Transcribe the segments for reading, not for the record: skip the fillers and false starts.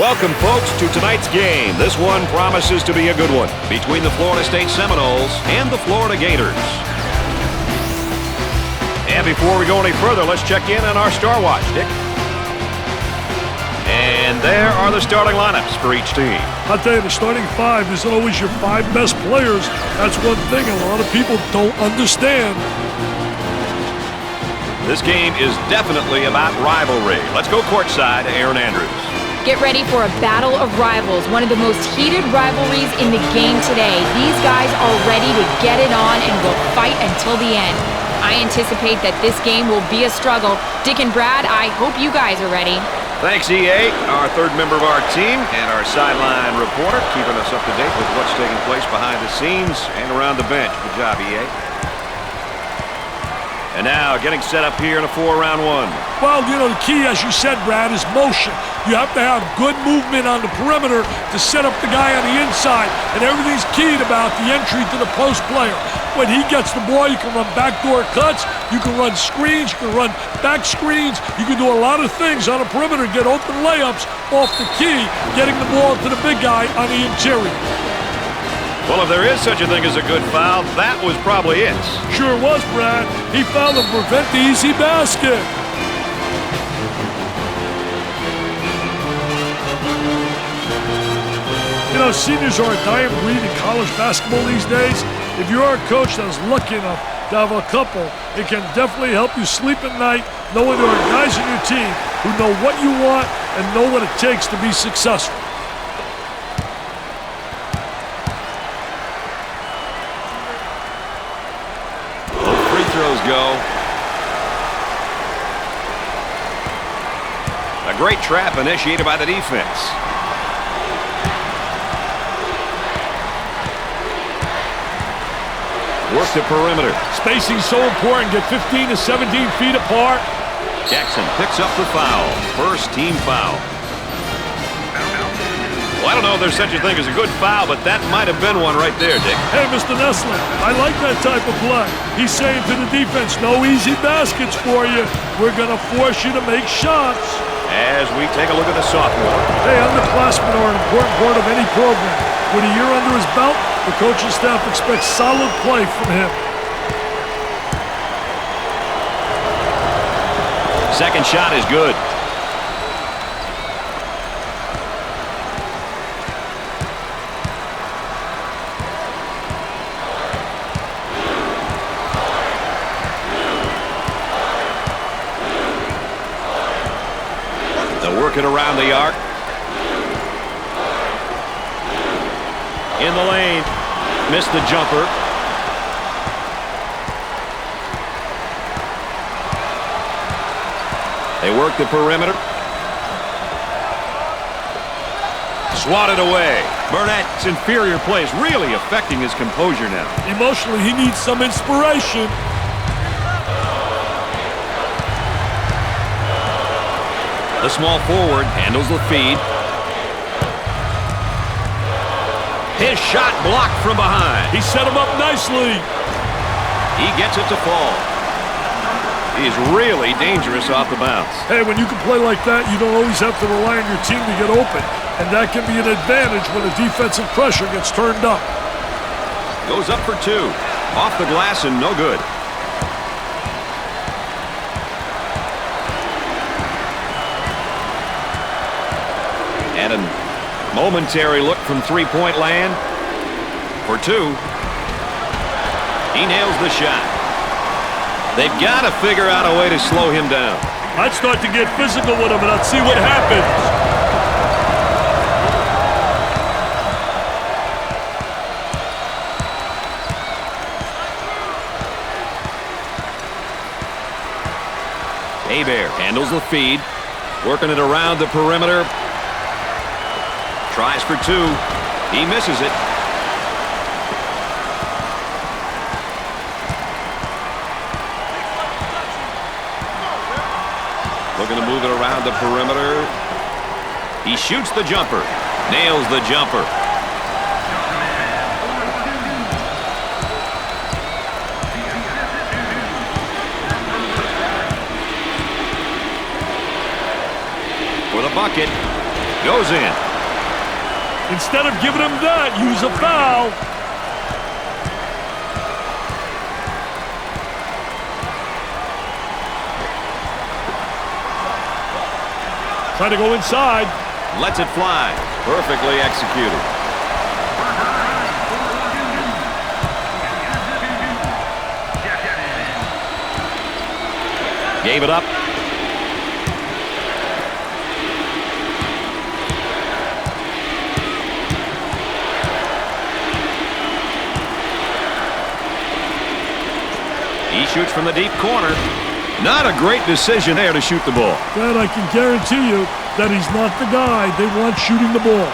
Welcome, folks, to tonight's game. This one promises to be a good one between the Florida State Seminoles and the Florida Gators. And before we go any further, let's check in on our Star Watch, Dick. And there are the starting lineups for each team. I'll tell you, the starting five isn't always your five best players. That's one thing a lot of people don't understand. This game is definitely about rivalry. Let's go courtside to Aaron Andrews. Get ready for a battle of rivals, one of the most heated rivalries in the game today. These guys are ready to get it on and will fight until the end. I anticipate that this game will be a struggle. Dick and Brad, I hope you guys are ready. Thanks, EA, our third member of our team and our sideline reporter, keeping us up to date with what's taking place behind the scenes and around the bench. Good job, EA. And now, getting set up here in a 4-round one. Well, you know, the key, as you said, Brad, is motion. You have to have good movement on the perimeter to set up the guy on the inside, and everything's keyed about the entry to the post player. When he gets the ball, you can run backdoor cuts, you can run screens, you can run back screens, you can do a lot of things on the perimeter, get open layups off the key, getting the ball to the big guy on the interior. Well, if there is such a thing as a good foul, that was probably it. Sure was, Brad. He fouled to prevent the easy basket. You know, seniors are a dying breed in college basketball these days. If you are a coach that's lucky enough to have a couple, it can definitely help you sleep at night knowing there are guys in your team who know what you want and know what it takes to be successful. Go. A great trap initiated by the defense. Work the perimeter. Spacing so important. Get 15 to 17 feet apart. Jackson picks up the foul. First team foul. Well, I don't know if there's such a thing as a good foul, but that might have been one right there, Dick. Hey, Mr. Nessler, I like that type of play. He's saying to the defense, no easy baskets for you. We're going to force you to make shots. As we take a look at the sophomore. Hey, underclassmen are an important part of any program. With a year under his belt, the coaching staff expects solid play from him. Second shot is good. Working around the arc. In the lane. Missed the jumper. They work the perimeter. Swatted away. Burnett's inferior play is really affecting his composure now. Emotionally, he needs some inspiration. The small forward handles the feed. His shot blocked from behind. He set him up nicely. He gets it to fall. He's really dangerous off the bounce. Hey, when you can play like that, you don't always have to rely on your team to get open. And that can be an advantage when the defensive pressure gets turned up. Goes up for two. Off the glass and no good. And a momentary look from three-point land for two. He nails the shot. They've got to figure out a way to slow him down. I'd start to get physical with him and I'd see what happens. Hebert handles the feed. Working it around the perimeter. Tries for two. He misses it. Looking to move it around the perimeter. He shoots the jumper. Nails the jumper. For the bucket. Goes in. Instead of giving him that, use a foul. Try to go inside. Lets it fly. Perfectly executed. Gave it up. He shoots from the deep corner. Not a great decision there to shoot the ball. Brad, I can guarantee you that he's not the guy they want shooting the ball.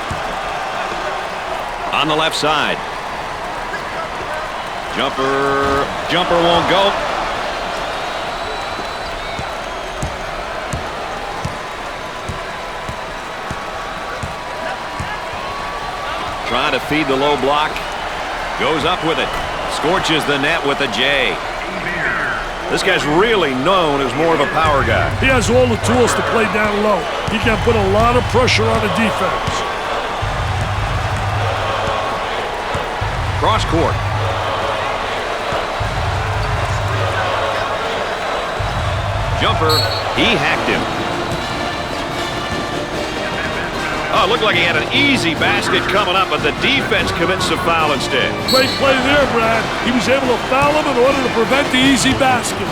On the left side. Jumper won't go. Trying to feed the low block. Goes up with it. Scorches the net with a J. This guy's really known as more of a power guy. He has all the tools to play down low. He can put a lot of pressure on the defense. Cross court. Jumper. He hacked him. Oh, it looked like he had an easy basket coming up, but the defense commits a foul instead. Great play there, Brad. He was able to foul him in order to prevent the easy basket.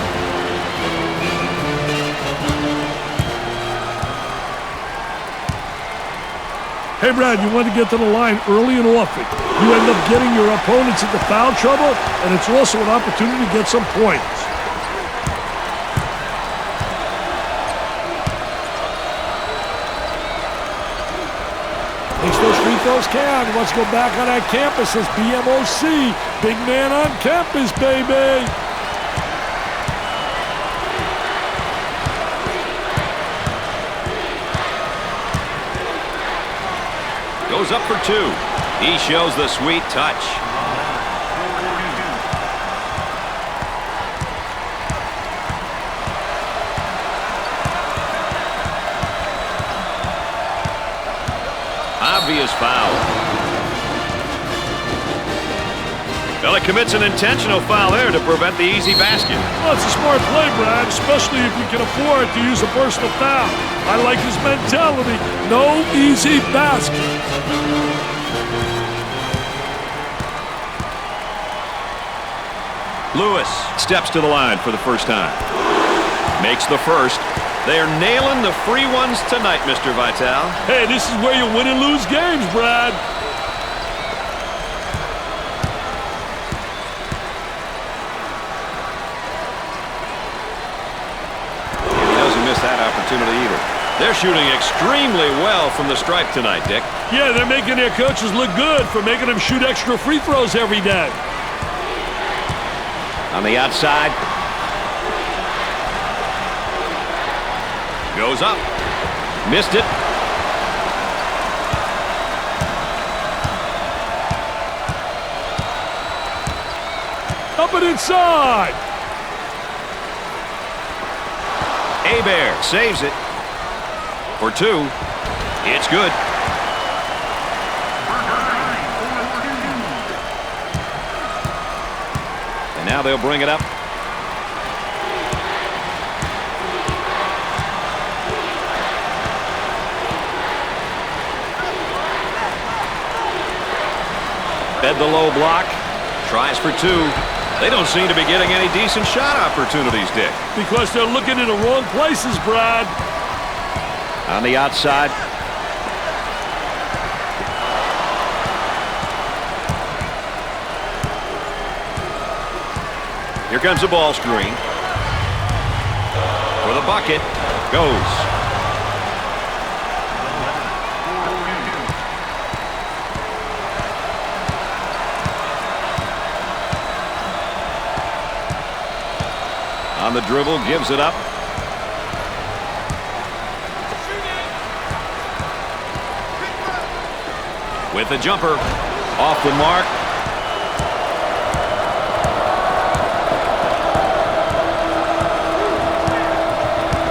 Hey, Brad, you want to get to the line early and often. You end up getting your opponents into foul trouble, and it's also an opportunity to get some points. Makes those free throws count. He wants to go back on that campus as BMOC. Big man on campus, baby. Goes up for two. He shows the sweet touch. Obvious foul. Well, it commits an intentional foul there to prevent the easy basket. Well, it's a smart play, Brad, especially if you can afford to use a personal foul. I like his mentality. No easy basket. Lewis steps to the line for the first time. Makes the first. They are nailing the free ones tonight, Mr. Vitale. Hey, this is where you win and lose games, Brad. He doesn't miss that opportunity either. They're shooting extremely well from the stripe tonight, Dick. Yeah, they're making their coaches look good for making them shoot extra free throws every day. On the outside. Goes up. Missed it. Up and inside. Hebert saves it. For two. It's good. And now they'll bring it up. Fed the low block. Tries for two. They don't seem to be getting any decent shot opportunities, Dick. Because they're looking in the wrong places, Brad. On the outside. Here comes the ball screen. For the bucket. Goes. On the dribble, gives it up. With the jumper. Off the mark.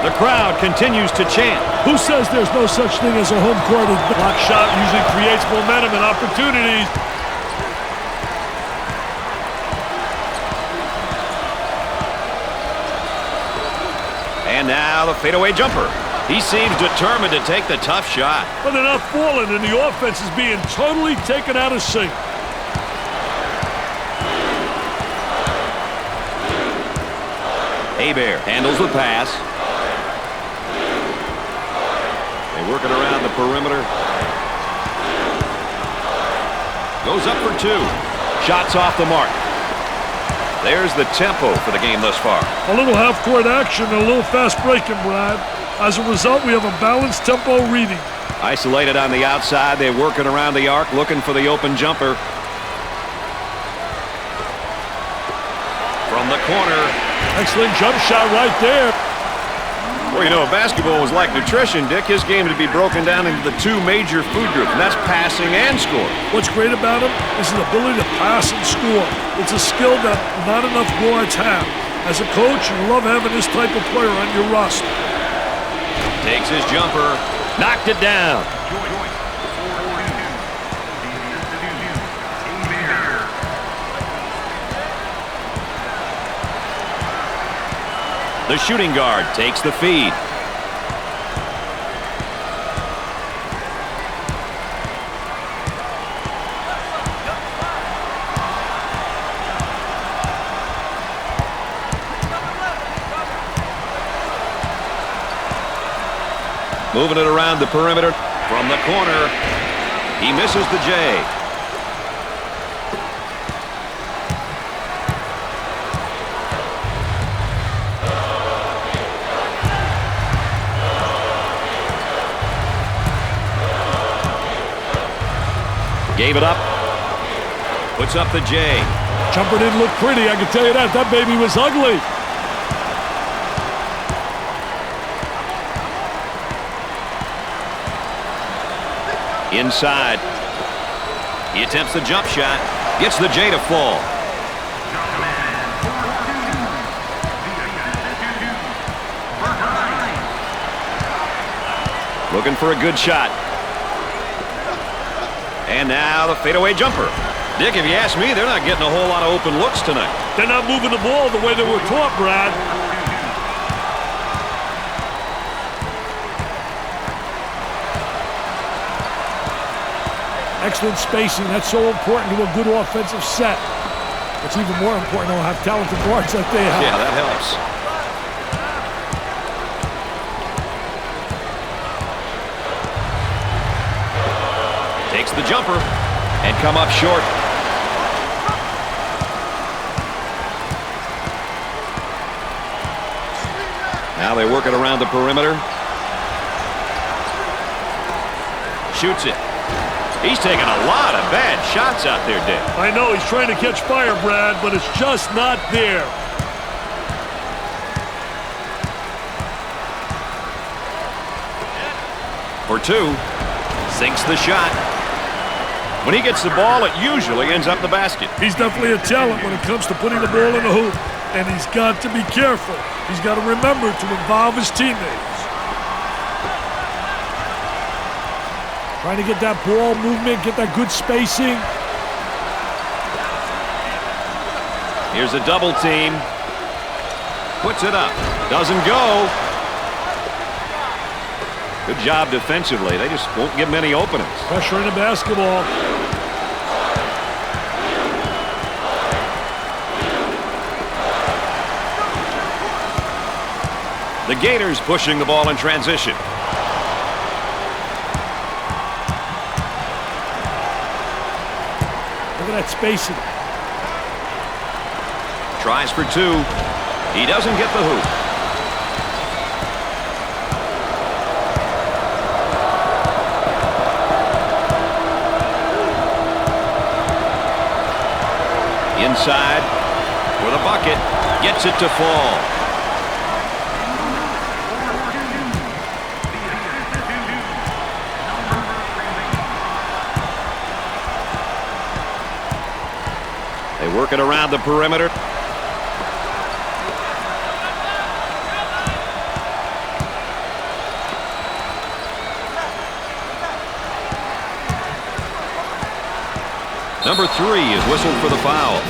The crowd continues to chant. Who says there's no such thing as a home court advantage? Block shot usually creates momentum and opportunities. And now the fadeaway jumper. He seems determined to take the tough shot. But they're not falling, and the offense is being totally taken out of sync. Hebert handles the pass. They work it around the perimeter. Goes up for two. Shots off the mark. There's the tempo for the game thus far. A little half-court action and a little fast breaking, Brad. As a result, we have a balanced tempo reading. Isolated on the outside. They're working around the arc, looking for the open jumper. From the corner. Excellent jump shot right there. Well, you know, if basketball was like nutrition, Dick, his game would be broken down into the two major food groups, and that's passing and scoring. What's great about him is his ability to pass and score. It's a skill that not enough guards have. As a coach, you love having this type of player on your roster. Takes his jumper, knocked it down. The shooting guard takes the feed. Moving it around the perimeter from the corner. He misses the J. Gave it up. Puts up the J. Jumper didn't look pretty, I can tell you that. That baby was ugly. Inside. He attempts the jump shot. Gets the J to fall. Looking for a good shot. And now the fadeaway jumper. Dick, if you ask me, they're not getting a whole lot of open looks tonight. They're not moving the ball the way they were taught, Brad. Excellent spacing. That's so important to a good offensive set. It's even more important to have talented guards like they have. Yeah, that helps. Takes the jumper and come up short. Now they work it around the perimeter. Shoots it. He's taking a lot of bad shots out there, Dick. I know, he's trying to catch fire, Brad, but it's just not there. For two. Sinks the shot. When he gets the ball, it usually ends up the basket. He's definitely a talent when it comes to putting the ball in the hoop. And he's got to be careful. He's got to remember to involve his teammates. Trying to get that ball movement, get that good spacing. Here's a double team. Puts it up. Doesn't go. Good job defensively. They just won't give many openings. Pressure in the basketball. The Gators pushing the ball in transition. Look at that spacing. Tries for two. He doesn't get the hoop. Inside for the bucket. Gets it to fall. They work it around the perimeter. Number 3 is whistled for the foul.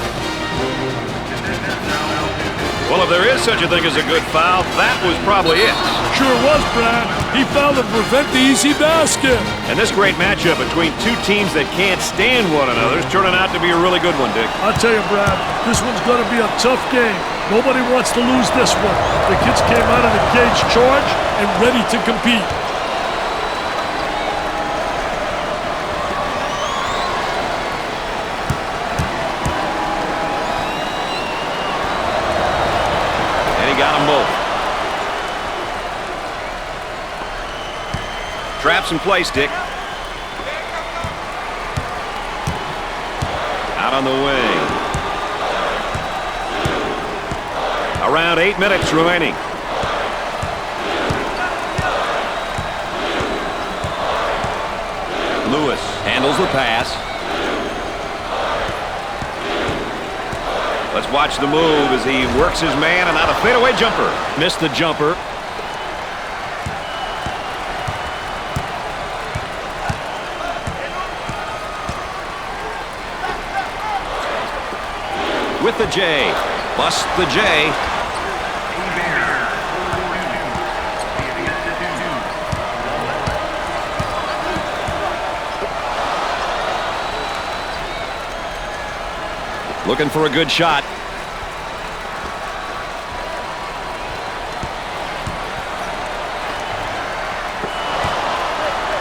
Well, if there is such a thing as a good foul, that was probably it. Sure was, Brad. He fouled to prevent the easy basket. And this great matchup between two teams that can't stand one another is turning out to be a really good one, Dick. I'll tell you, Brad, this one's going to be a tough game. Nobody wants to lose this one. The kids came out of the cage charged and ready to compete. Got them both. Traps in place, Dick. Out on the wing. Around 8 minutes remaining. Lewis handles the pass. Let's watch the move as he works his man, and now the fadeaway jumper. Missed the jumper. With the J. Bust the J. Looking for a good shot.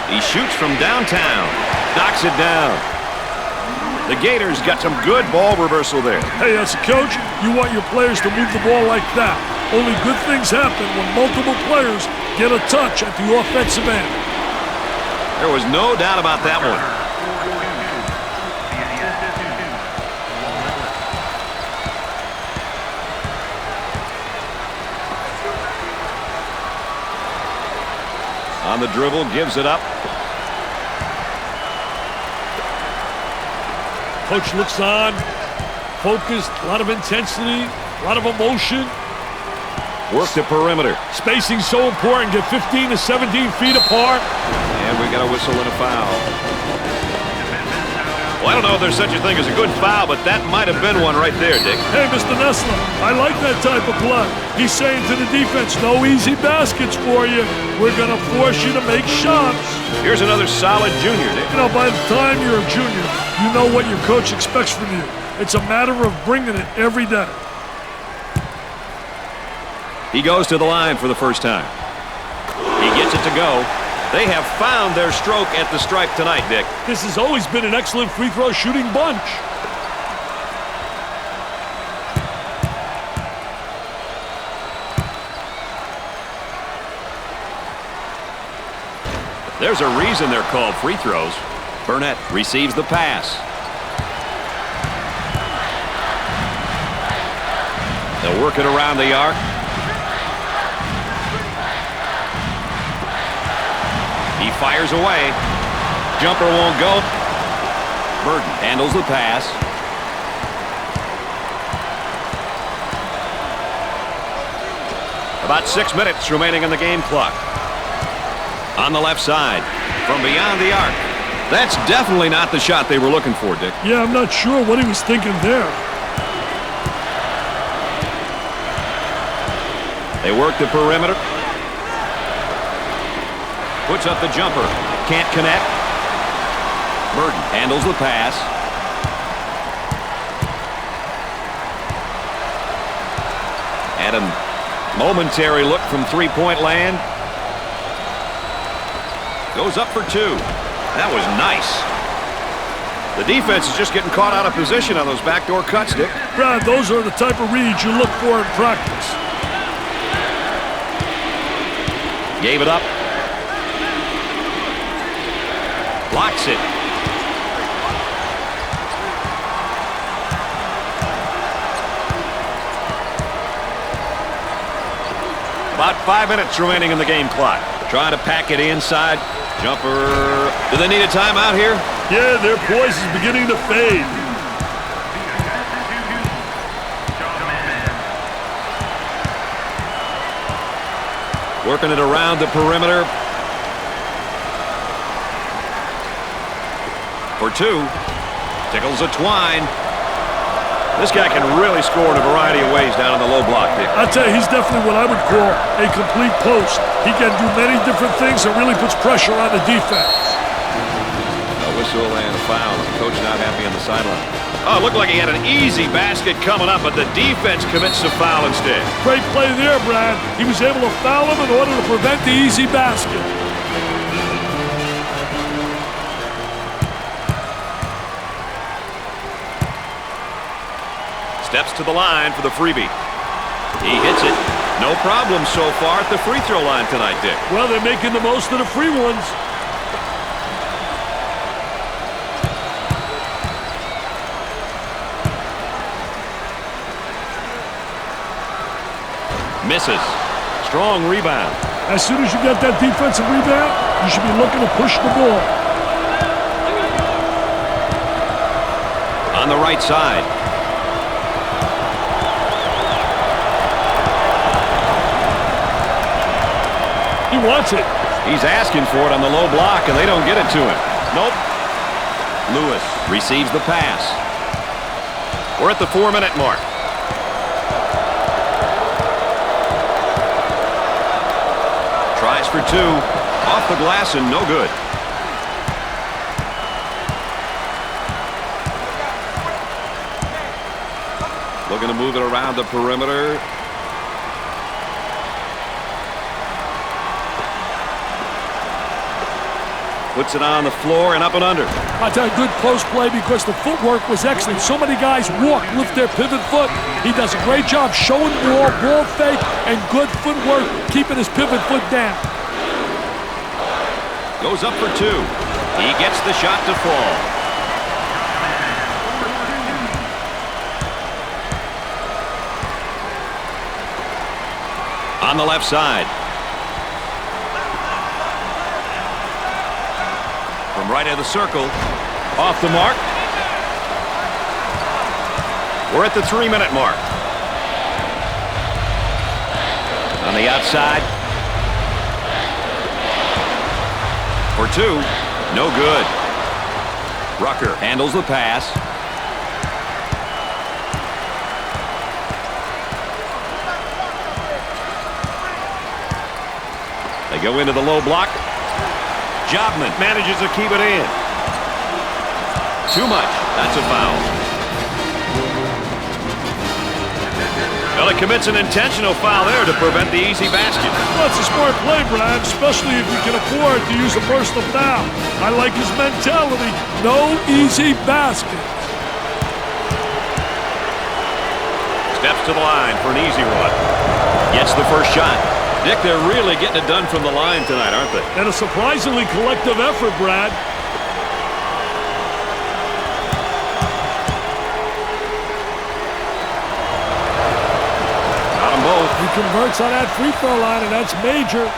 He shoots from downtown. Knocks it down. The Gators got some good ball reversal there. Hey, as a coach, you want your players to move the ball like that. Only good things happen when multiple players get a touch at the offensive end. There was no doubt about that one. On the dribble, gives it up. Coach looks on, focused, a lot of intensity, a lot of emotion. Work the perimeter. Spacing so important, get 15 to 17 feet apart. And we got a whistle and a foul. Well, I don't know if there's such a thing as a good foul, but that might have been one right there, Dick. Hey, Mr. Nessler, I like that type of play. He's saying to the defense, no easy baskets for you. We're going to force you to make shots. Here's another solid junior, Dick. You know, by the time you're a junior, you know what your coach expects from you. It's a matter of bringing it every day. He goes to the line for the first time. He gets it to go. They have found their stroke at the stripe tonight, Dick. This has always been an excellent free throw shooting bunch. There's a reason they're called free throws. Burnett receives the pass. They'll work it around the arc. He fires away. Jumper won't go. Burton handles the pass. About 6 minutes remaining in the game clock. On the left side, from beyond the arc. That's definitely not the shot they were looking for, Dick. Yeah, I'm not sure what he was thinking there. They work the perimeter. Puts up the jumper. Can't connect. Burton handles the pass. And a momentary look from three-point land. Goes up for two. That was nice. The defense is just getting caught out of position on those backdoor cuts, Dick. Brad, those are the type of reads you look for in practice. Gave it up. Blocks it. About 5 minutes remaining in the game clock. Trying to pack it inside. Jumper. Do they need a timeout here? Yeah, their poise is beginning to fade. Working it around the perimeter. For two. Tickles a twine. This guy can really score in a variety of ways down in the low block, Dick. I'll tell you, he's definitely what I would call a complete post. He can do many different things and really puts pressure on the defense. A whistle and a foul. The coach not happy on the sideline. Oh, it looked like he had an easy basket coming up, but the defense commits the foul instead. Great play there, Brad. He was able to foul him in order to prevent the easy basket. Steps to the line for the freebie. He hits it. No problem so far at the free throw line tonight, Dick. Well, they're making the most of the free ones. Misses. Strong rebound. As soon as you get that defensive rebound, you should be looking to push the ball. On the right side. He wants it. He's asking for it on the low block, and they don't get it to him. Nope. Lewis receives the pass. We're at the 4-minute mark. Tries for two. Off the glass and no good. Looking to move it around the perimeter. Puts it on the floor and up and under. I tell you, good post play because the footwork was excellent. So many guys walk with their pivot foot. He does a great job showing ball fake, and good footwork keeping his pivot foot down. Goes up for two. He gets the shot to fall. On the left side. From right of the circle. Off the mark. We're at the 3-minute mark. On the outside. For two. No good. Rucker handles the pass. They go into the low block. Jobman manages to keep it in. Too much. That's a foul. Well, he commits an intentional foul there to prevent the easy basket. Well, it's a smart play, Brad, especially if you can afford to use a personal foul. I like his mentality. No easy basket. Steps to the line for an easy one. Gets the first shot. Dick, they're really getting it done from the line tonight, aren't they? And a surprisingly collective effort, Brad. Got them both. He converts on that free throw line, and that's major.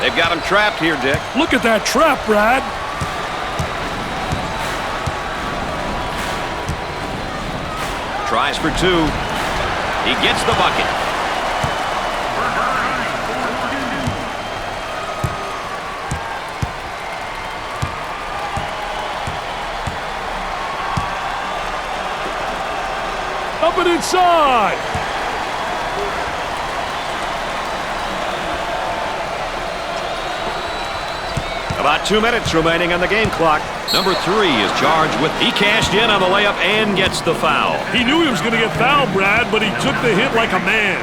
They've got him trapped here, Dick. Look at that trap, Brad. Tries for two. He gets the bucket. Up and inside. About 2 minutes remaining on the game clock. Number 3 is charged with. He cashed in on the layup and gets the foul. He knew he was going to get fouled, Brad, but he took the hit like a man.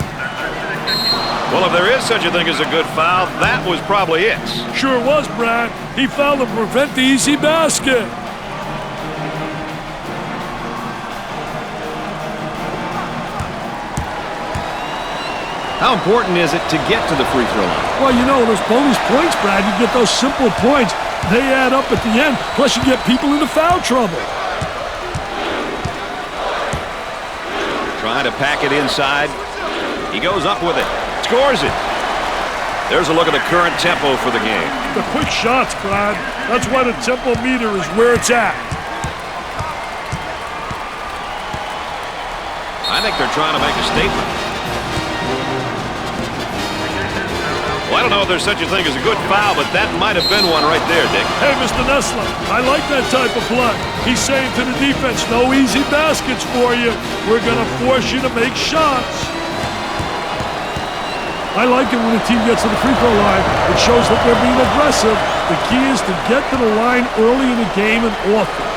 Well, if there is such a thing as a good foul, that was probably it. Sure was, Brad. He fouled to prevent the easy basket. How important is it to get to the free throw line? Well, you know, those bonus points, Brad, you get those simple points. They add up at the end, plus you get people into foul trouble. Trying to pack it inside. He goes up with it. Scores it. There's a look at the current tempo for the game. The quick shots, Brad. That's why the tempo meter is where it's at. I think they're trying to make a statement. Well, I don't know know if there's such a thing as a good foul, but that might have been one right there, Dick. Hey, Mr. Nessler, I like that type of play. He's saying to the defense, no easy baskets for you. We're going to force you to make shots. I like it when the team gets to the free throw line. It shows that they're being aggressive. The key is to get to the line early in the game and often.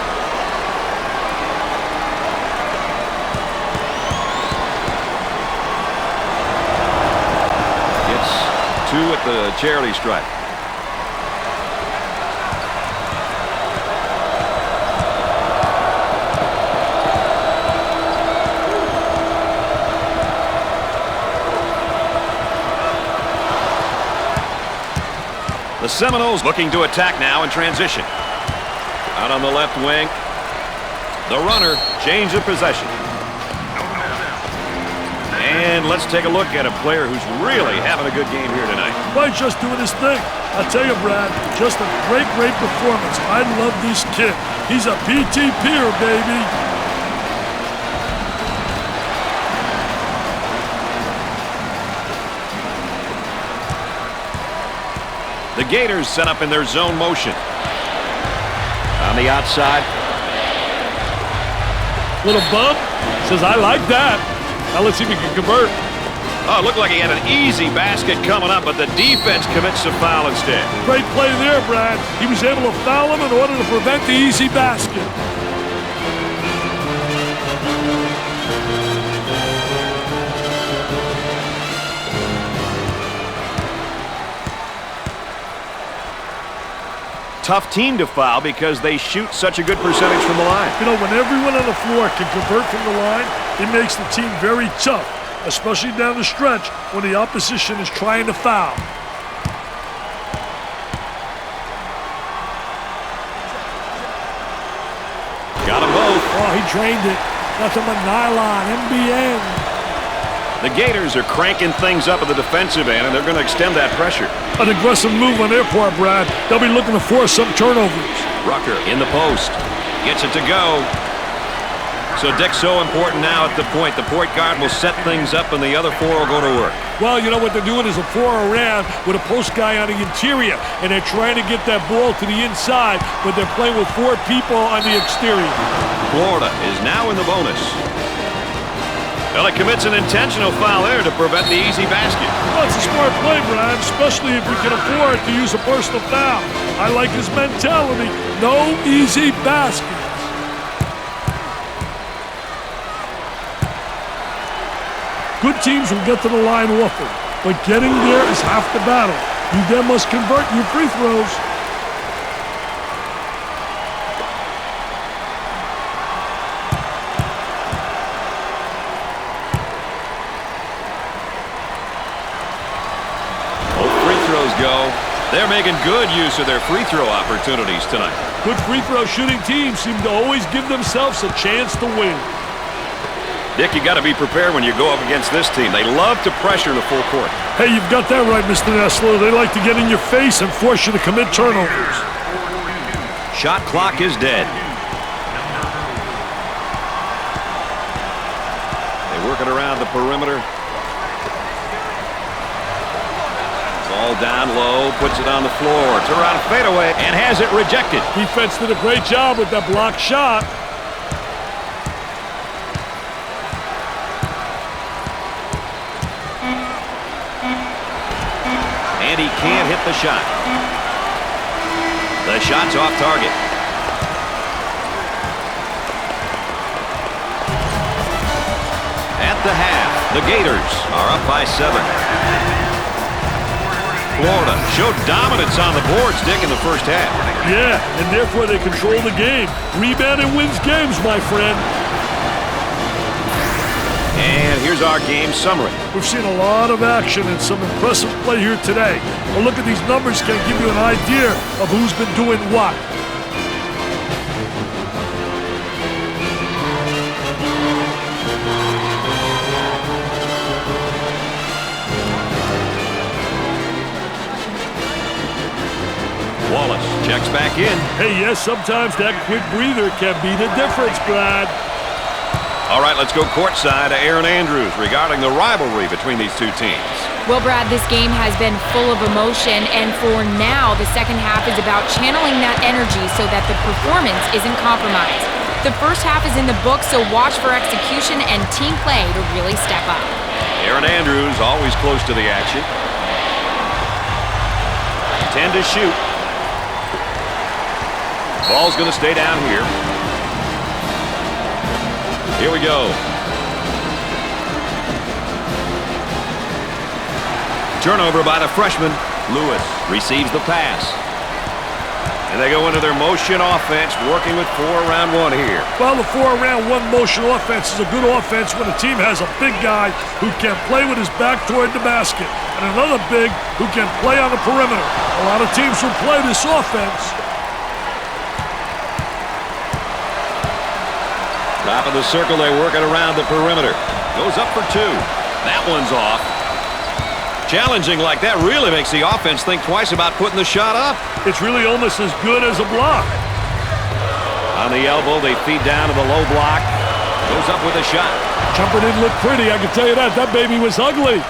Two at the charity stripe. The Seminoles looking to attack now in transition. Out on the left wing. The runner, change of possession. And let's take a look at a player who's really having a good game here tonight. By just doing his thing. I tell you, Brad, just a great performance. I love this kid. He's a PTPer, baby. The Gators set up in their zone motion. On the outside. Little bump. Says, I like that. Now let's see if he can convert. Oh, it looked like he had an easy basket coming up, but the defense commits a foul instead. Great play there, Brad. He was able to foul him in order to prevent the easy basket. Tough team to foul because they shoot such a good percentage from the line. You know, when everyone on the floor can convert from the line, it makes the team very tough, especially down the stretch when the opposition is trying to foul. Got them both. Oh, he drained it. Nothing but nylon, NBN. The Gators are cranking things up at the defensive end, and they're going to extend that pressure. An aggressive move on their part, Brad. They'll be looking to force some turnovers. Rucker in the post. Gets it to go. So Dick's so important now at the point. The point guard will set things up, and the other four will go to work. Well, you know what they're doing is a four around with a post guy on the interior, and they're trying to get that ball to the inside, but they're playing with four people on the exterior. Florida is now in the bonus. Well, it commits an intentional foul there to prevent the easy basket. Well, it's a smart play, Brad, especially if you can afford to use a personal foul. I like his mentality. No easy baskets. Good teams will get to the line often, but getting there is half the battle. You then must convert your free throws. Go. They're making good use of their free throw opportunities tonight. Good free throw shooting teams seem to always give themselves a chance to win. Dick, you got to be prepared when you go up against this team. They love to pressure the full court. Hey, you've got that right, Mr. Nessler. They like to get in your face and force you to commit turnovers. Shot clock is dead. They work it around the perimeter. Ball down low, puts it on the floor. Turn around fadeaway and has it rejected. Defense did a great job with that blocked shot. And he can't hit the shot. The shot's off target. At the half, the Gators are up by 7. Florida showed dominance on the boards, Dick, in the first half. Yeah, and therefore they control the game. Rebounding wins games, my friend. And here's our game summary. We've seen a lot of action and some impressive play here today. A look at these numbers can give you an idea of who's been doing what. Wallace checks back in. Hey, yes, sometimes that quick breather can be the difference, Brad. All right, let's go courtside to Aaron Andrews regarding the rivalry between these two teams. Well, Brad, this game has been full of emotion, and for now, the second half is about channeling that energy so that the performance isn't compromised. The first half is in the books, so watch for execution and team play to really step up. Aaron Andrews always close to the action. 10 to shoot. Ball's going to stay down here. Here we go. Turnover by the freshman. Lewis receives the pass. And they go into their motion offense, working with 4 around 1 here. Well, the 4 around 1 motion offense is a good offense when a team has a big guy who can play with his back toward the basket and another big who can play on the perimeter. A lot of teams will play this offense. Top of the circle, they're working around the perimeter. Goes up for 2. That one's off. Challenging like that really makes the offense think twice about putting the shot up. It's really almost as good as a block. On the elbow, they feed down to the low block. Goes up with a shot. Jumper didn't look pretty, I can tell you that. That baby was ugly.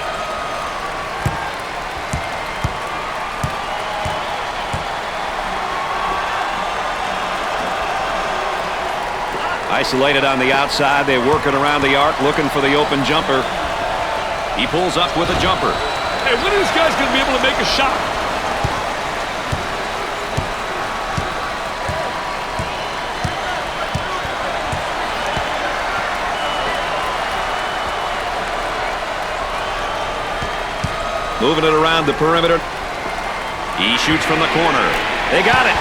Isolated on the outside, they're working around the arc, looking for the open jumper. He pulls up with a jumper. Hey, when are these guys going to be able to make a shot? Moving it around the perimeter. He shoots from the corner. They got it.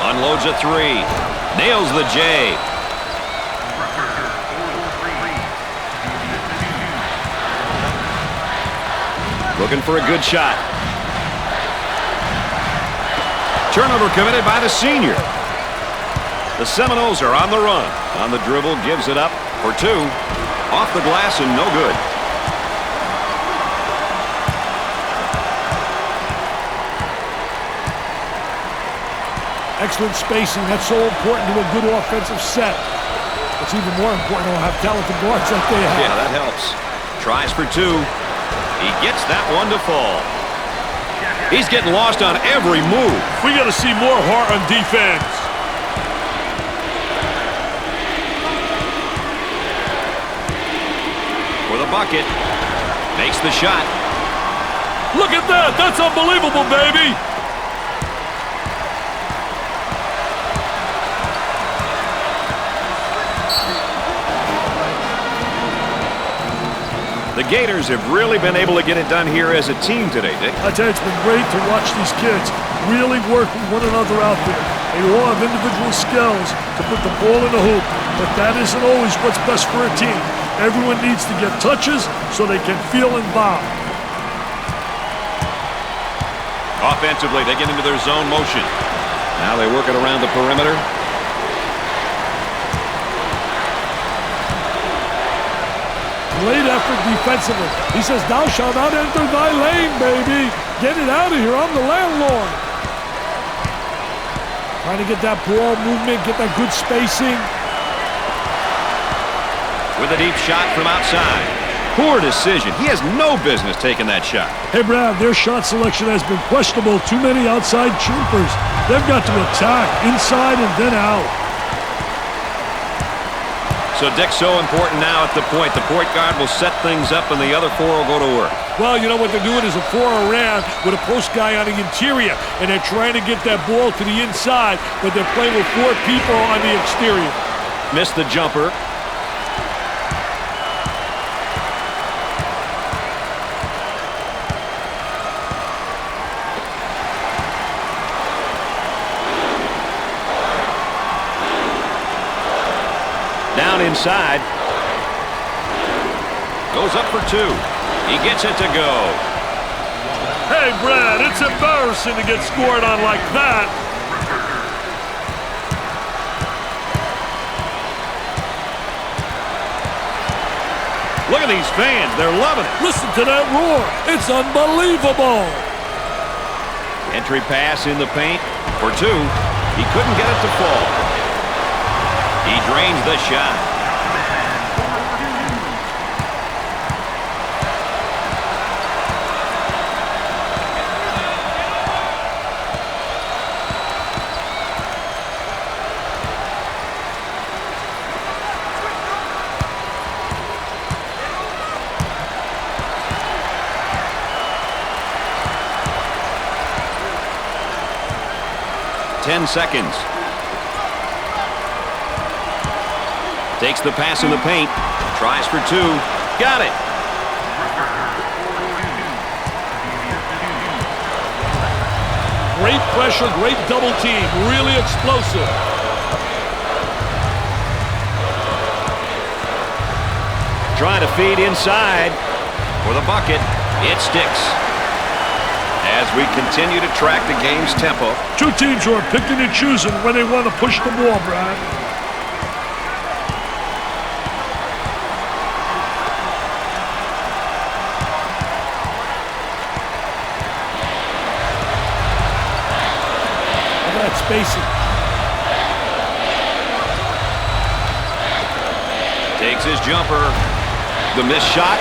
Unloads a 3. Nails the J. Looking for a good shot. Turnover committed by the senior. The Seminoles are on the run. On the dribble, gives it up for 2. Off the glass and no good. Excellent spacing. That's so important to a good offensive set. It's even more important to have talented guards like they have. Yeah, that helps. Tries for 2. He gets that one to fall. He's getting lost on every move. We got to see more heart on defense. For the bucket. Makes the shot. Look at that. That's unbelievable, baby. The Gators have really been able to get it done here as a team today, Dick. I tell you, it's been great to watch these kids really work with one another out there. They all have individual skills to put the ball in the hoop, but that isn't always what's best for a team. Everyone needs to get touches so they can feel involved. Offensively, they get into their zone motion. Now they work it around the perimeter. Great effort defensively. He says, "Thou shalt not enter thy lane, baby. Get it out of here. I'm the landlord." Trying to get that ball movement, get that good spacing. With a deep shot from outside. Poor decision. He has no business taking that shot. Hey, Brad, their shot selection has been questionable. Too many outside jumpers. They've got to attack inside and then out. So, Dick, so important now at the point. The point guard will set things up, and the other 4 will go to work. Well, you know what they're doing is a 4 around with a post guy on the interior, and they're trying to get that ball to the inside, but they're playing with 4 people on the exterior. Missed the jumper. Down inside. Goes up for 2. He gets it to go. Hey, Brad, it's embarrassing to get scored on like that. Look at these fans. They're loving it. Listen to that roar. It's unbelievable. Entry pass in the paint for 2. He couldn't get it to fall. He drains the shot. Ten seconds. Takes the pass in the paint. Tries for two. Got it. Great pressure, great double team. Really explosive. Trying to feed inside for the bucket. It sticks. As we continue to track the game's tempo. Two teams who are picking and choosing when they want to push the ball, Brad. Look at that spacing. Takes his jumper. The missed shot.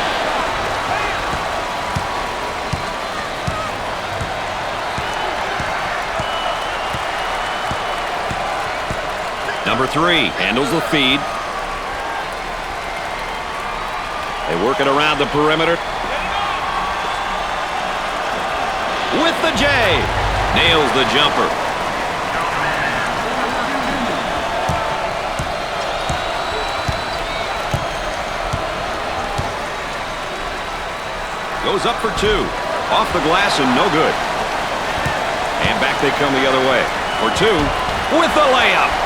Number 3 handles the feed. They work it around the perimeter. With the J. Nails the jumper. Goes up for two. Off the glass and no good. And back they come the other way. For two. With the layup.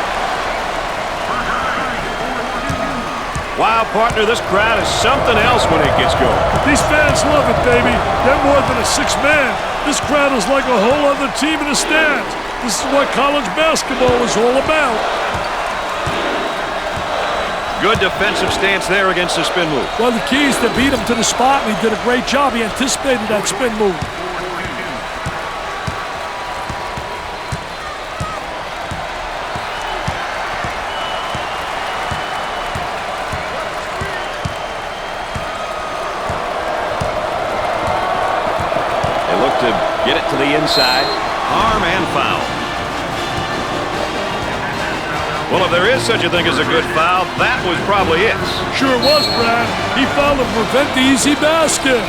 Wow, partner, this crowd is something else when it gets going. These fans love it, baby. They're more than a six-man. This crowd is like a whole other team in the stands. This is what college basketball is all about. Good defensive stance there against the spin move. Well, the key is to beat him to the spot, and he did a great job. He anticipated that spin move. To get it to the inside. Harm and foul. Well, if there is such a thing as a good foul, that was probably it. Sure was, Brad. He fouled to prevent the easy basket.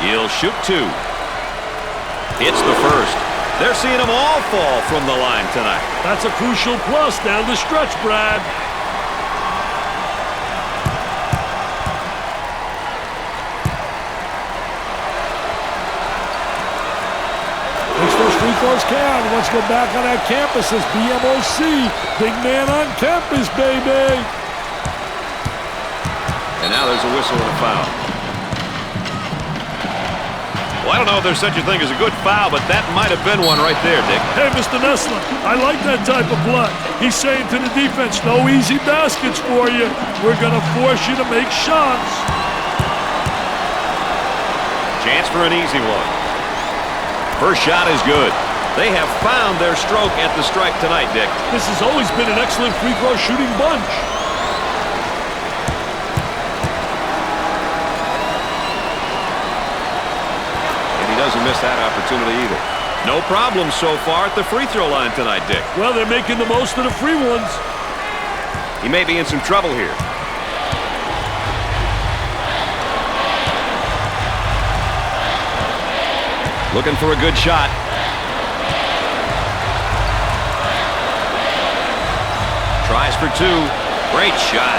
He'll shoot two. Hits the first. They're seeing them all fall from the line tonight. That's a crucial plus down the stretch, Brad. Makes those free throws count. He wants to go back on that campus as BMOC. Big man on campus, baby. And now there's a whistle and a foul. Well, I don't know if there's such a thing as a good foul, but that might have been one right there, Dick. Hey, Mr. Nessler, I like that type of play. He's saying to the defense, no easy baskets for you. We're going to force you to make shots. Chance for an easy one. First shot is good. They have found their stroke at the stripe tonight, Dick. This has always been an excellent free throw shooting bunch. Doesn't miss that opportunity either. No problem so far at the free throw line tonight, Dick. Well, they're making the most of the free ones. He may be in some trouble here. Looking for a good shot. Tries for two. Great shot.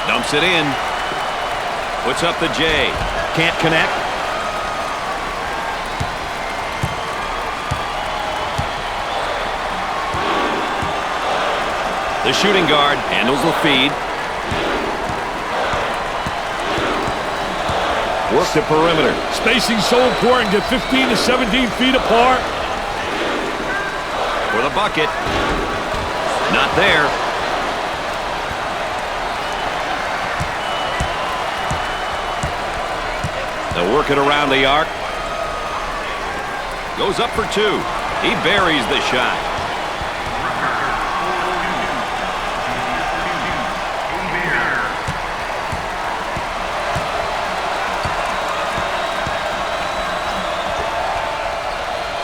Dumps it in. Puts up the J. Can't connect. The shooting guard handles the feed. Work the perimeter. Spacing's so important. Get 15 to 17 feet apart. For the bucket. Not there. They'll work it around the arc. Goes up for two. He buries the shot.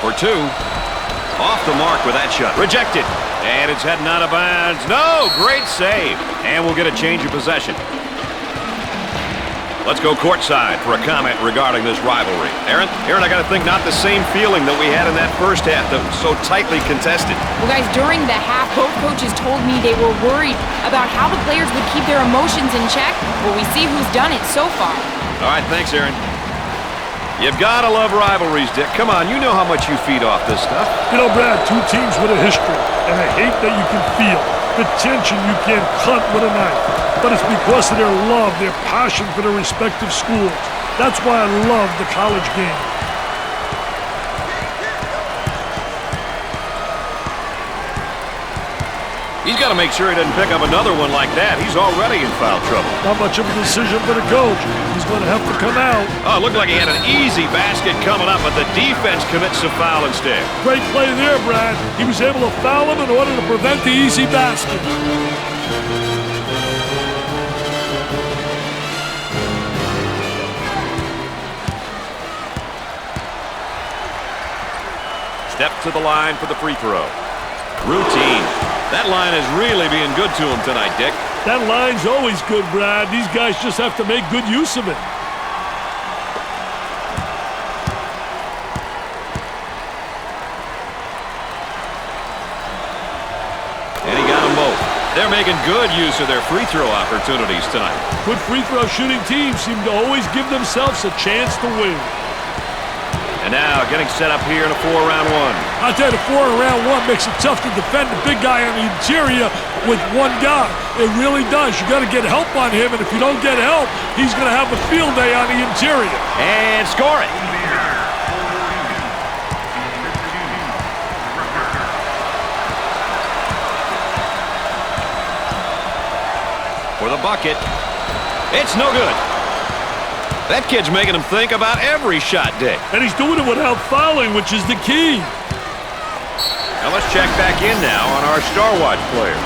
For two. Off the mark with that shot. Rejected. And it's heading out of bounds. No, great save. And we'll get a change of possession. Let's go courtside for a comment regarding this rivalry. Aaron, I got to think not the same feeling that we had in that first half that was so tightly contested. Well, guys, during the half, both coaches told me they were worried about how the players would keep their emotions in check. Well, we see who's done it so far. All right, thanks, Aaron. You've got to love rivalries, Dick. Come on, you know how much you feed off this stuff. You know, Brad, two teams with a history, and a hate that you can feel. The tension you can't cut with a knife. But it's because of their love, their passion for their respective schools. That's why I love the college game. He's got to make sure he doesn't pick up another one like that. He's already in foul trouble. Not much of a decision for the coach. He's going to have to come out. Oh, it looked like he had an easy basket coming up, but the defense commits a foul instead. Great play there, Brad. He was able to foul him in order to prevent the easy basket. Step to the line for the free throw. Routine. That line is really being good to him tonight, Dick. That line's always good, Brad. These guys just have to make good use of it. And he got them both. They're making good use of their free throw opportunities tonight. Good free throw shooting teams seem to always give themselves a chance to win. And now getting set up here in a 4-round one. I'll tell you, the 4-round one makes it tough to defend the big guy on the interior with one guy. It really does. You got to get help on him, and if you don't get help, he's going to have a field day on the interior. And score it. For the bucket. It's no good. That kid's making him think about every shot, Dick. And he's doing it without fouling, which is the key. Now let's check back in now on our Star Watch player.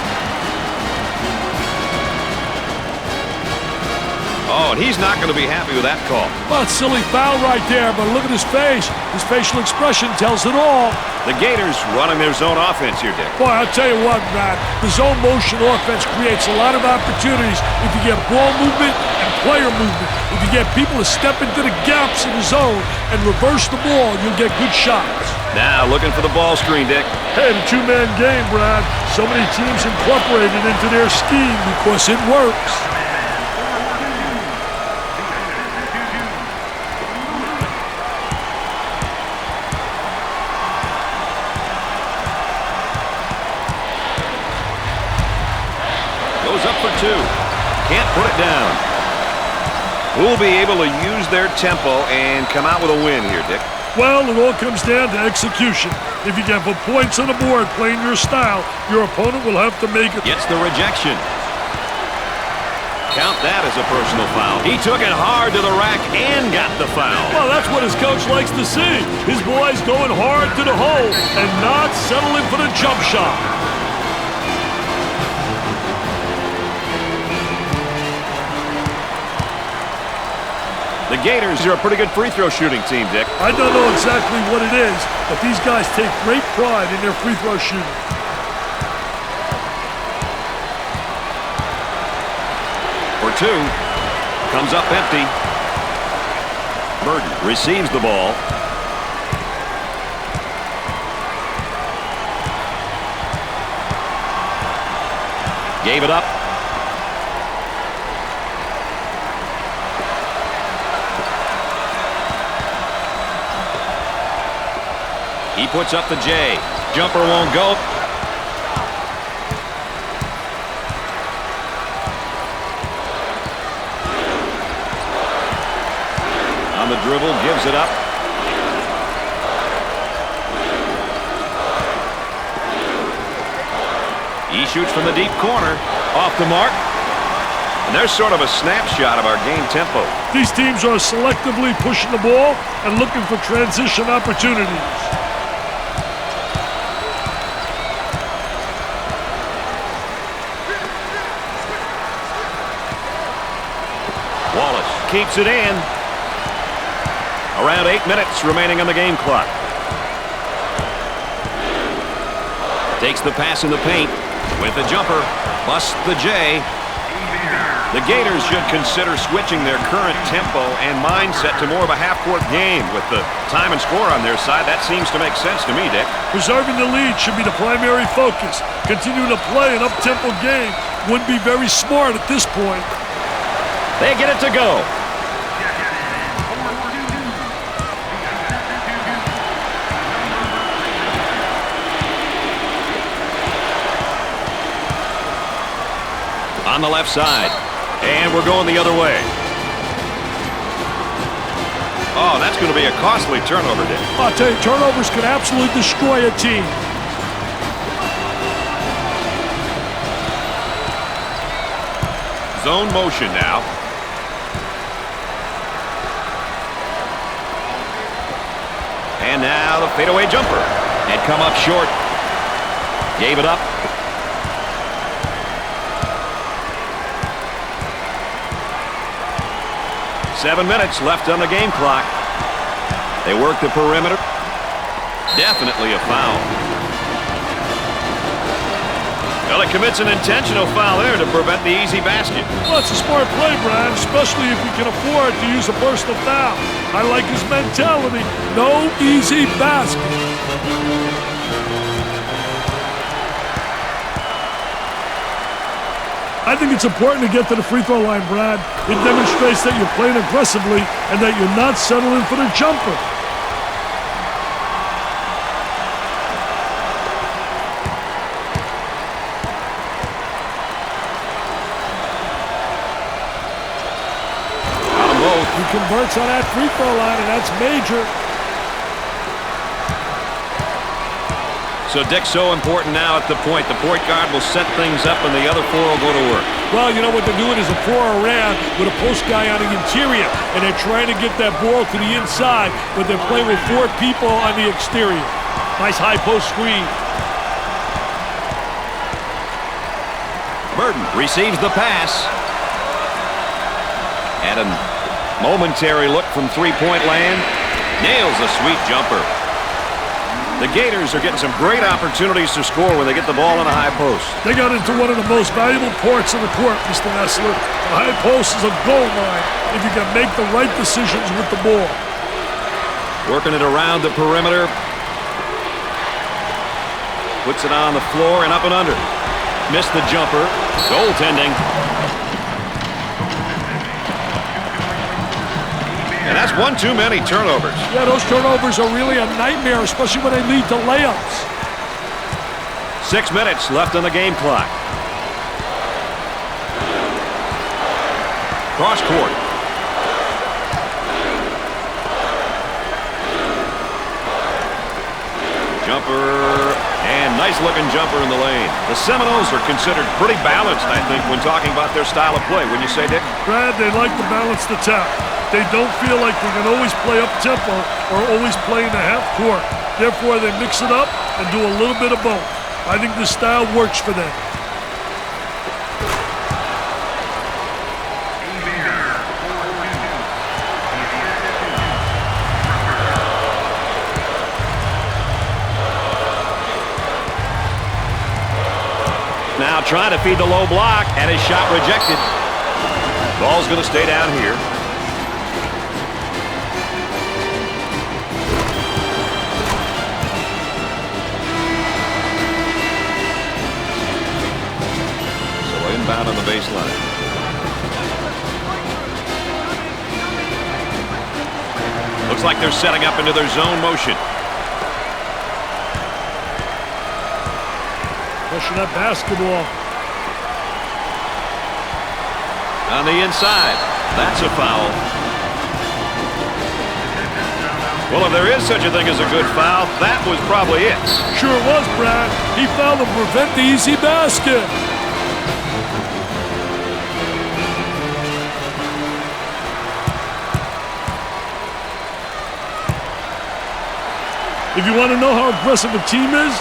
Oh, and he's not going to be happy with that call. Well, it's silly foul right there, but look at his face. His facial expression tells it all. The Gators running their zone offense here, Dick. Boy, I'll tell you what, Matt. The zone motion offense creates a lot of opportunities if you get ball movement and player movement. If you get people to step into the gaps in the zone and reverse the ball, you'll get good shots. Now looking for the ball screen, Dick. Hey, the two-man game, Brad. So many teams incorporate it into their scheme because it works. Goes up for two. Can't put it down. Who'll be able to use their tempo and come out with a win here, Dick? Well, it all comes down to execution. If you can put points on the board playing your style, your opponent will have to make it. Gets the rejection. Count that as a personal foul. He took it hard to the rack and got the foul. Well, that's what his coach likes to see. His boys going hard to the hole and not settling for the jump shot. The Gators are a pretty good free throw shooting team, Dick. I don't know exactly what it is, but these guys take great pride in their free throw shooting. For two. Comes up empty. Burton receives the ball. Gave it up. He puts up the J. Jumper won't go. on the dribble, gives it up. He shoots from the deep corner, off the mark. And there's sort of a snapshot of our game tempo. These teams are selectively pushing the ball and looking for transition opportunities. Wallace keeps it in. Around 8 minutes remaining on the game clock. Takes the pass in the paint with a jumper. Busts the J. The Gators should consider switching their current tempo and mindset to more of a half-court game. With the time and score on their side, that seems to make sense to me, Dick. Preserving the lead should be the primary focus. Continuing to play an up-tempo game would be very smart at this point. They get it to go. On the left side. And we're going the other way. Oh, that's going to be a costly turnover, Dick. I'll tell you, turnovers can absolutely destroy a team. Zone motion now. And now the fadeaway jumper. And come up short. Gave it up. Seven minutes left on the game clock. They work the perimeter. Definitely a foul. Well, it commits an intentional foul there to prevent the easy basket. Well, it's a smart play, Brad, especially if he can afford to use a personal foul. I like his mentality. No easy basket. I think it's important to get to the free throw line, Brad. It demonstrates that you're playing aggressively and that you're not settling for the jumper. He converts on that free throw line, and that's major. So, Dick, so important now at the point. The point guard will set things up, and the other four will go to work. Well, you know what they're doing is a four around with a post guy on the interior, and they're trying to get that ball to the inside, but they're playing with four people on the exterior. Nice high post screen. Burton receives the pass. And a momentary look from three-point land. Nails a sweet jumper. The Gators are getting some great opportunities to score when they get the ball in a high post. They got into one of the most valuable parts of the court, Mr. Nessler. The high post is a gold mine if you can make the right decisions with the ball. Working it around the perimeter. Puts it on the floor and up and under. Missed the jumper. Goaltending. And that's one too many turnovers. Yeah, those turnovers are really a nightmare, especially when they lead to layups. 6 minutes left on the game clock. Cross court. Jumper, and nice looking jumper in the lane. The Seminoles are considered pretty balanced, I think, when talking about their style of play. Wouldn't you say, Dick? Brad, they like to balance the attack. They don't feel like they can always play up-tempo or always play in the half-court. Therefore, they mix it up and do a little bit of both. I think this style works for them. Now trying to feed the low block, and his shot rejected. Ball's going to stay down here. Inbound on the baseline. Looks like they're setting up into their zone motion. Pushing that basketball. On the inside. That's a foul. Well, if there is such a thing as a good foul, that was probably it. Sure was, Brad. He fouled to prevent the easy basket. If you want to know how aggressive a team is,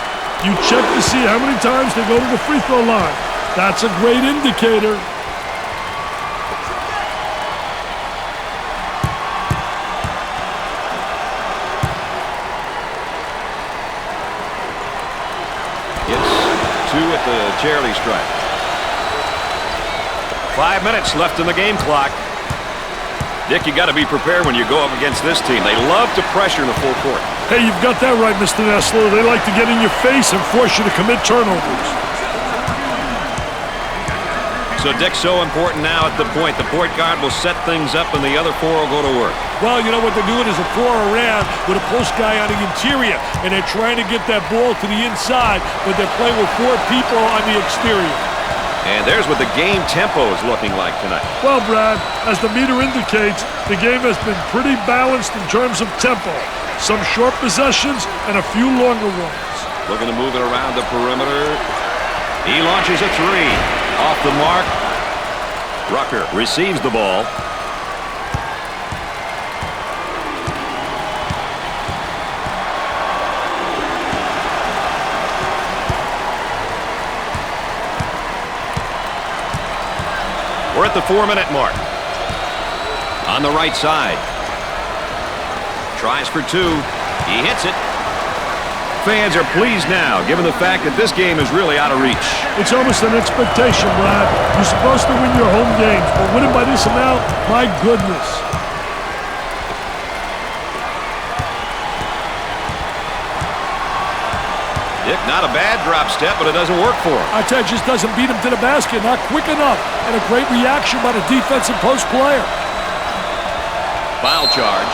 you check to see how many times they go to the free throw line. That's a great indicator. It's 2 at the charity stripe. 5 minutes left in the game clock. Dick, you got to be prepared when you go up against this team. They love to pressure in the full court. Hey, you've got that right, Mr. Nessler. They like to get in your face and force you to commit turnovers. So Dick's so important now at the point. The point guard will set things up and the other 4 will go to work. Well, you know what they're doing is a 4 around with a post guy on the interior, and they're trying to get that ball to the inside, but they're playing with 4 people on the exterior. And there's what the game tempo is looking like tonight. Well, Brad, as the meter indicates, the game has been pretty balanced in terms of tempo. Some short possessions and a few longer ones. Looking to move it around the perimeter. He launches a 3. Off the mark. Rucker receives the ball. We're at the 4-minute mark. On the right side. Tries for 2. He hits it. Fans are pleased now, given the fact that this game is really out of reach. It's almost an expectation, Brad. You're supposed to win your home games, but winning by this amount, my goodness. Dick, not a bad drop step, but it doesn't work for him. I tell you, it just doesn't beat him to the basket. Not quick enough. And a great reaction by the defensive post player. Foul charge.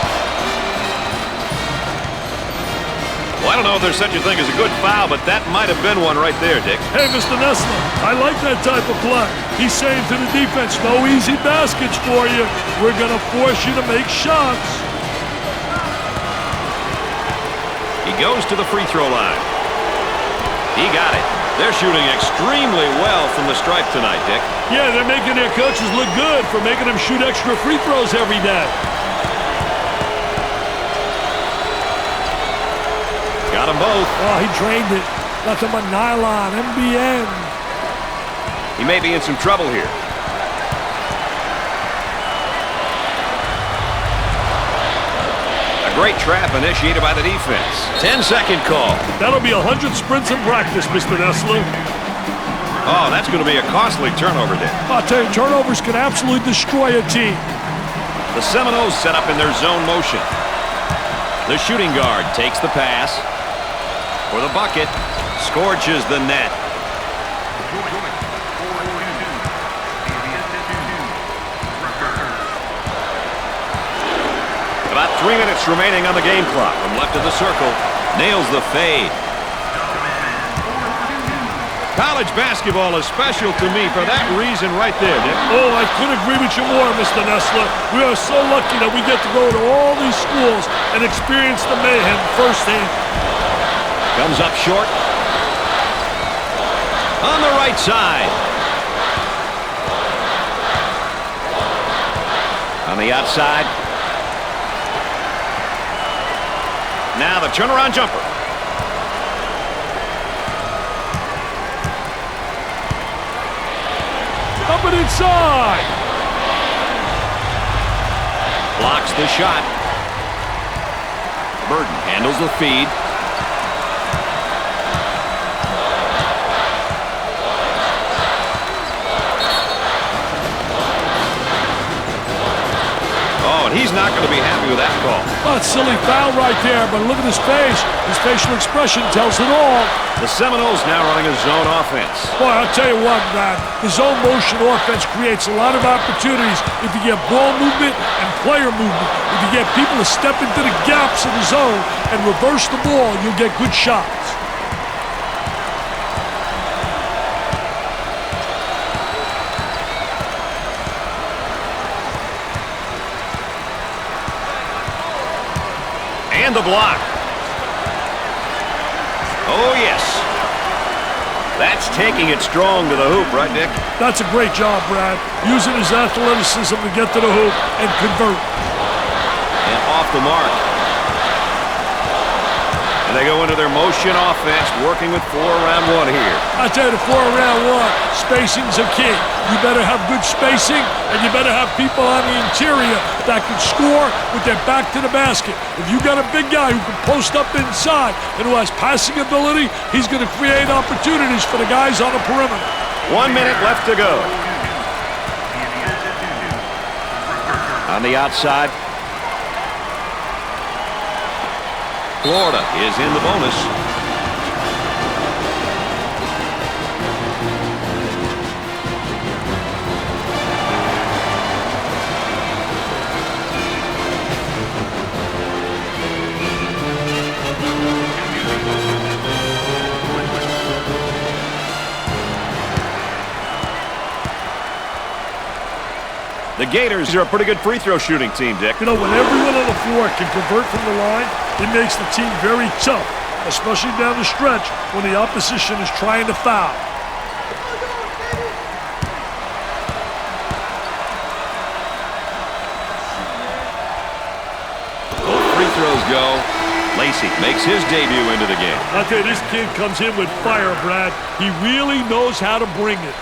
Well, I don't know if there's such a thing as a good foul, but that might have been one right there, Dick. Hey, Mr. Nessler, I like that type of play. He's saying to the defense, no easy baskets for you. We're going to force you to make shots. He goes to the free throw line. He got it. They're shooting extremely well from the stripe tonight, Dick. Yeah, they're making their coaches look good for making them shoot extra free throws every day. Got them both. Oh, he drained it. Nothing but nylon, MBN. He may be in some trouble here. A great trap initiated by the defense. 10-second call. That'll be 100 sprints in practice, Mr. Nessler. Oh, that's going to be a costly turnover, Dick. I'll tell you, turnovers can absolutely destroy a team. The Seminoles set up in their zone motion. The shooting guard takes the pass. For the bucket, scorches the net. About 3 minutes remaining on the game clock. From left of the circle, nails the fade. College basketball is special to me for that reason right there, Dick. Oh, I couldn't agree with you more, Mr. Nessler. We are so lucky that we get to go to all these schools and experience the mayhem firsthand. Comes up short. On the right side. On the outside. Now the turnaround jumper. Up and inside. Blocks the shot. Burden handles the feed. He's not going to be happy with that call. Oh, it's silly foul right there, but look at his face. His facial expression tells it all. The Seminoles now running a zone offense. Boy, I'll tell you what, man. The zone motion offense creates a lot of opportunities if you get ball movement and player movement. If you get people to step into the gaps of the zone and reverse the ball, you'll get good shots. And the block. Oh, yes. That's taking it strong to the hoop, right, Dick? That's a great job, Brad. Using his athleticism to get to the hoop and convert. And off the mark. And they go into their motion offense, working with 4 around 1 here. I tell you, the 4 around 1, spacing's a key. You better have good spacing, and you better have people on the interior that can score with their back to the basket. If you got a big guy who can post up inside and who has passing ability, he's going to create opportunities for the guys on the perimeter. 1 minute left to go. On the outside, Florida is in the bonus. The Gators are a pretty good free throw shooting team, Dick. You know, when everyone on the floor can convert from the line, it makes the team very tough, especially down the stretch when the opposition is trying to foul. Both free throws go. Lacey makes his debut into the game. I tell you, this kid comes in with fire, Brad. He really knows how to bring it.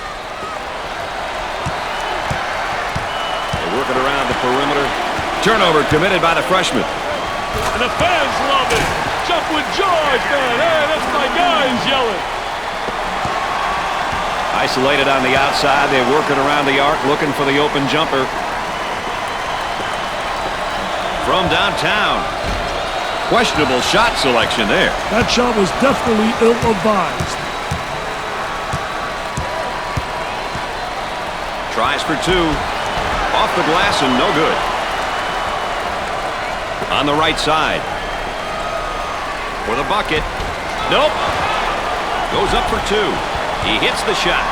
Working around the perimeter. Turnover committed by the freshman. And the fans love it. Jump with George, man. Hey, that's my guy, he's yelling. Isolated on the outside. They're working around the arc, looking for the open jumper. From downtown. Questionable shot selection there. That shot was definitely ill-advised. Tries for 2. Off the glass and no good. On the right side. For the bucket. Nope. Goes up for 2. He hits the shot.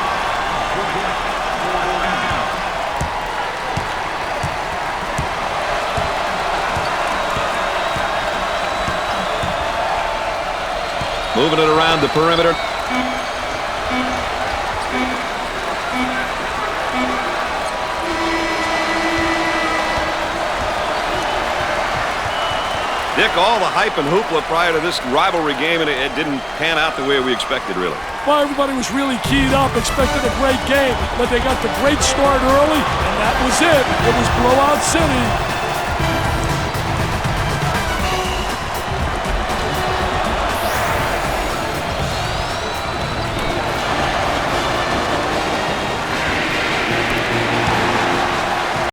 Moving it around the perimeter. Dick, all the hype and hoopla prior to this rivalry game, and it didn't pan out the way we expected, really. Well, everybody was really keyed up, expecting a great game, but they got the great start early, and that was it. It was blowout city.